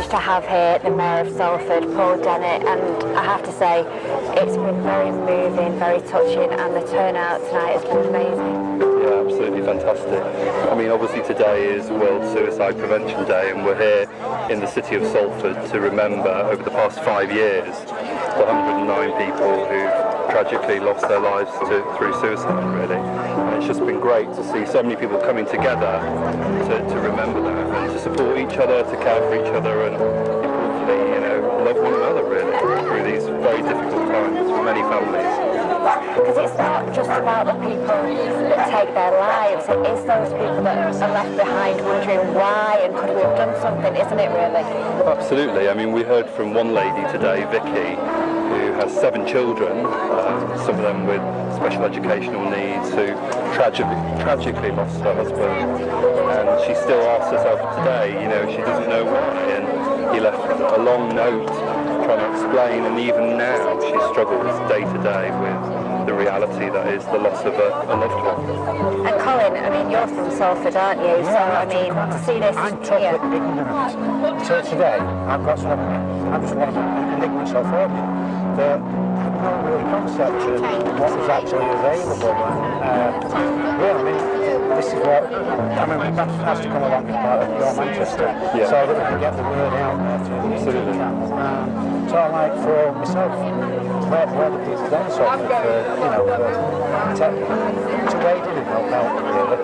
to have here the Mayor of Salford, Paul Dennet, and I have to say it's been very moving, very touching, and the turnout tonight has been amazing. Yeah, absolutely fantastic. I mean, obviously today is World Suicide Prevention Day, and we're here in the city of Salford to remember over the past 5 years the 109 people who've tragically lost their lives through suicide, really. And it's just been great to see so many people coming together to remember that and to support each other, to care for each other, and importantly, love one another, really, through these very difficult times for many families. Because it's not just about the people that take their lives, it is those people that are left behind wondering why and could we have done something, isn't it, really? Absolutely. I mean, we heard from one lady today, Vicky, who has 7 children, some of them with special educational needs, who tragically lost her husband, and she still asks herself today, she doesn't know why, and he left a long note trying to explain, and even now she struggles day to day with the reality that is the loss of a loved one. And Colin, I mean, you're from Salford, aren't you? So, I mean, to see this here. So today, I'm just one of the enigmas of Salford that had no real concept of what was actually available. This is what, that has to come along as part of your Manchester, so that we can get the word out there through the internet channels. So like for myself, where the people then sort of, to wade in and help really.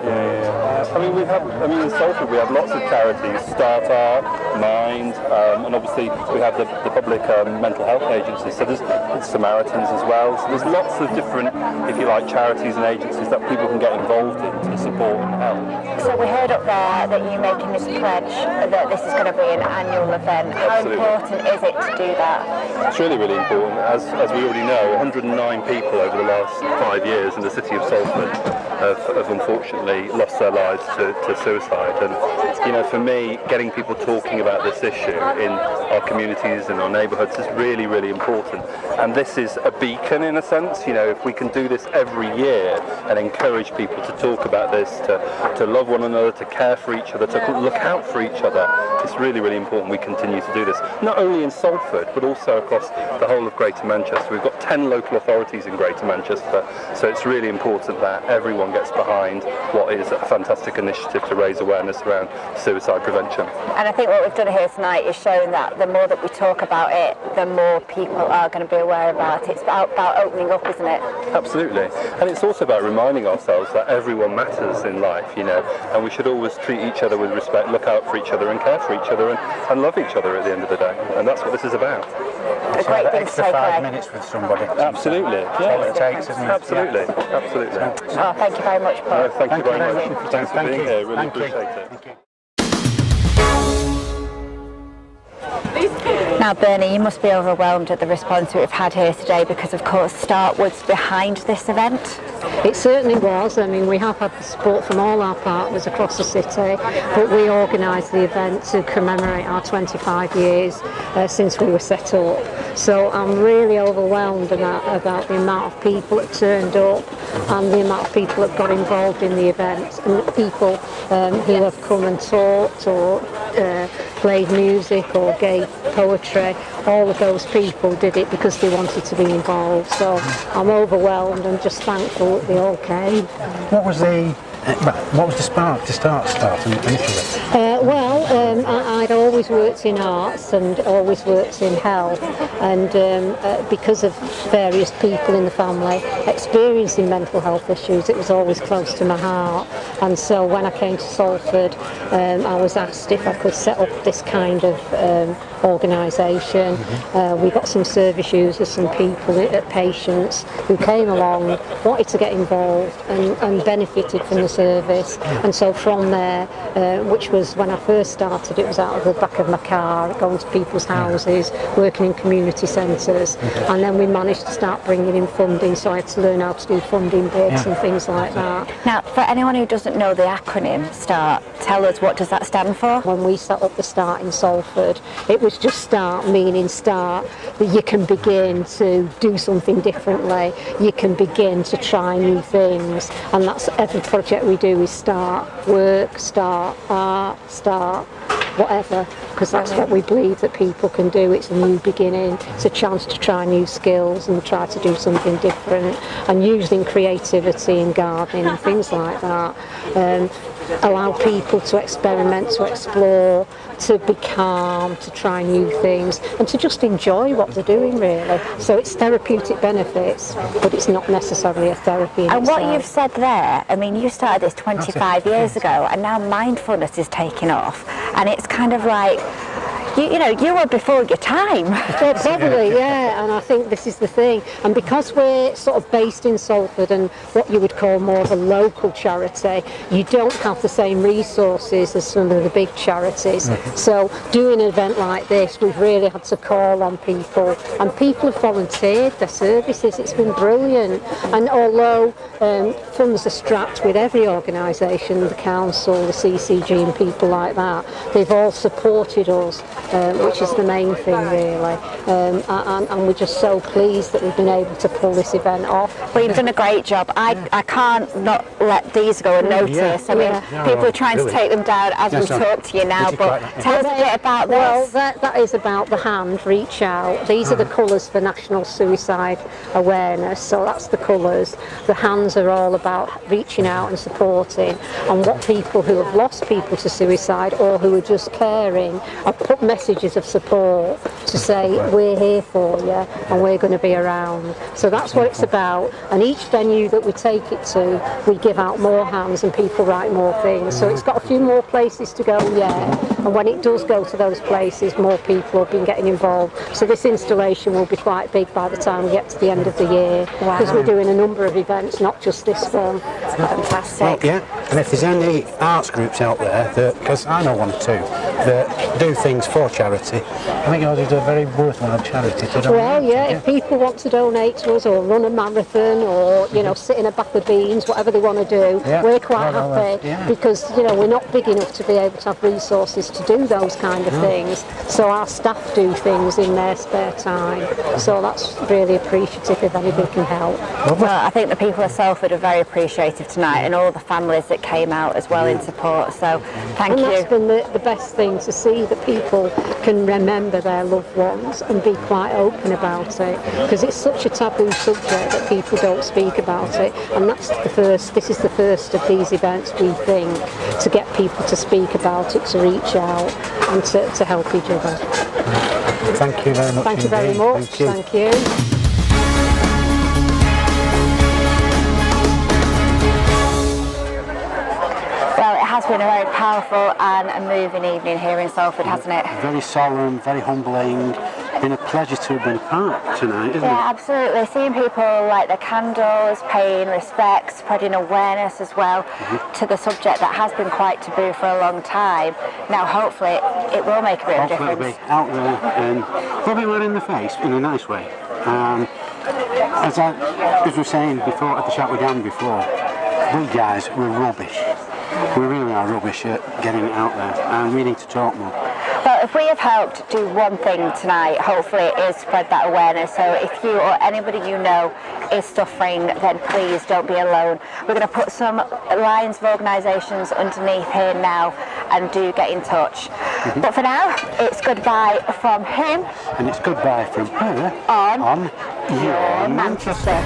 In Salford we have lots of charities, Start Art, Mind, and obviously we have the public mental health agencies, so there's Samaritans as well, so there's lots of different, if you like, charities and agencies that people can get involved in to support and help. So we heard up there that you're making this pledge that this is going to be an annual event. How important is it to do that? It's really, really important. As we already know, 109 people over the last 5 years in the city of Salford have unfortunately lost their lives to suicide. And for me, getting people talking about this issue in our communities and our neighbourhoods is really, really important. And this is a beacon in a sense. If we can do this every year and encourage people to talk about this, to love one another, to care for each other, to look out for each other, it's really, really important we continue to do this. Not only in Salford, but also across the whole of Greater Manchester. We've got 10 local authorities in Greater Manchester, so it's really important that everyone gets behind what is a fantastic initiative to raise awareness around suicide prevention. And I think what we've done here tonight is showing that the more that we talk about it, the more people are going to be aware about it. It's about opening up, isn't it? Absolutely. And it's also about reminding ourselves that everyone matters in life, and we should always treat each other with respect, look out for each other and care for each other and love each other at the end of the day. And that's what this is about. A great thing to take 5 minutes with somebody. Absolutely. That's all it takes, isn't it? Absolutely. Absolutely. Oh, thank you very much, Paul. No, thank you very much. Thanks for being here. Really appreciate it. Now, Bernie, you must be overwhelmed at the response we've had here today because, of course, Start was behind this event. It certainly was. We have had the support from all our partners across the city, but we organised the event to commemorate our 25 years since we were set up. So I'm really overwhelmed about the amount of people that turned up and the amount of people that got involved in the event, and the people who have come and talked or played music or gave poetry. All of those people did it because they wanted to be involved. So I'm overwhelmed and just thankful that they all came. What was the spark to start initially? I'd always worked in arts and always worked in health, and because of various people in the family experiencing mental health issues, it was always close to my heart. And so when I came to Salford, I was asked if I could set up this kind of organisation. We got some service users, some people, patients who came along, wanted to get involved and benefited from the service. And so from there, which was when I first started, it was out of the back of my car, going to people's houses, working in community centres, and then we managed to start bringing in funding, so I had to learn how to do funding bids and things like that. Now, for anyone who doesn't know the acronym START, tell us, what does that stand for? When we set up the START in Salford, it was just START, meaning start, that you can begin to do something differently, you can begin to try new things, and that's every project we do is start work, start art, start whatever, because that's what we believe that people can do. It's a new beginning, it's a chance to try new skills and try to do something different, and using creativity in gardening and things like that. Allow people to experiment, to explore, to be calm, to try new things, and to just enjoy what they're doing, really. So it's therapeutic benefits, but it's not necessarily a therapy in And itself. what you've said there, I mean, you started this 25 years ago, and now mindfulness is taking off, and it's kind of like, you know, you were before your time. Yeah, probably, yeah, and I think this is the thing. And because we're sort of based in Salford and what you would call more of a local charity, you don't have the same resources as some of the big charities. So doing an event like this, we've really had to call on people, and people have volunteered their services. It's been brilliant. And although funds are strapped with every organisation, the council, the CCG and people like that, they've all supported us, which is the main thing, really. And we're just so pleased that we've been able to pull this event off. Well, you've done a great job. I can't not let these go unnoticed. I mean, people are trying to take them down as we talk to you now, but tell us a bit about this. Well, that is about the hand, reach out. These are the colours for National Suicide Awareness, so that's the colours. The hands are all about reaching out and supporting, and what people who have lost people to suicide or who are just caring have put messages of support to say, we're here for you and we're going to be around. So that's what it's about, and each venue that we take it to, we give out more hands and people write more things. So it's got a few more places to go yet, and when it does go to those places, more people have been getting involved. So this installation will be quite big by the time we get to the end of the year, because we're doing a number of events, not just this one. Fantastic. Well, yeah, and if there's any arts groups out there, because I know one or two, that do things for charity, I think yours is a very worthwhile charity to donate. Well, yeah, if people want to donate to us or run a marathon or, you know, sit in a bath of beans, whatever they want to do, we're quite happy because, you know, we're not big enough to be able to have resources to do those kind of things. So our staff do things in their spare time. So that's really appreciative if anybody can help. Well, I think the people of Salford are very appreciative tonight, and all the families that came out as well in support. So thank you. And that's been the best thing, to see that people can remember their loved ones and be quite open about it, because it's such a taboo subject that people don't speak about it, and this is the first of these events, we think, to get people to speak about it, to reach out and to help each other. Thank you very much. Thank you very much. Thank you. It has been a very powerful and a moving evening here in Salford, hasn't it? Very solemn, very humbling. Been a pleasure to have been part tonight, isn't it? Yeah, absolutely. Seeing people light their candles, paying respect, spreading awareness as well to the subject that has been quite taboo for a long time. Now, hopefully, it will make a bit of difference. Hopefully it'll be out there and probably right in the face in a nice way. As we were saying before at the chat with Dan before, we guys, we're rubbish. We really are rubbish at getting it out there, and we need to talk more. Well, if we have helped do one thing tonight, hopefully it is spread that awareness. So if you or anybody you know is suffering, then please don't be alone. We're going to put some lines of organisations underneath here now, and do get in touch. But for now, it's goodbye from him. And it's goodbye from her on Your Manchester.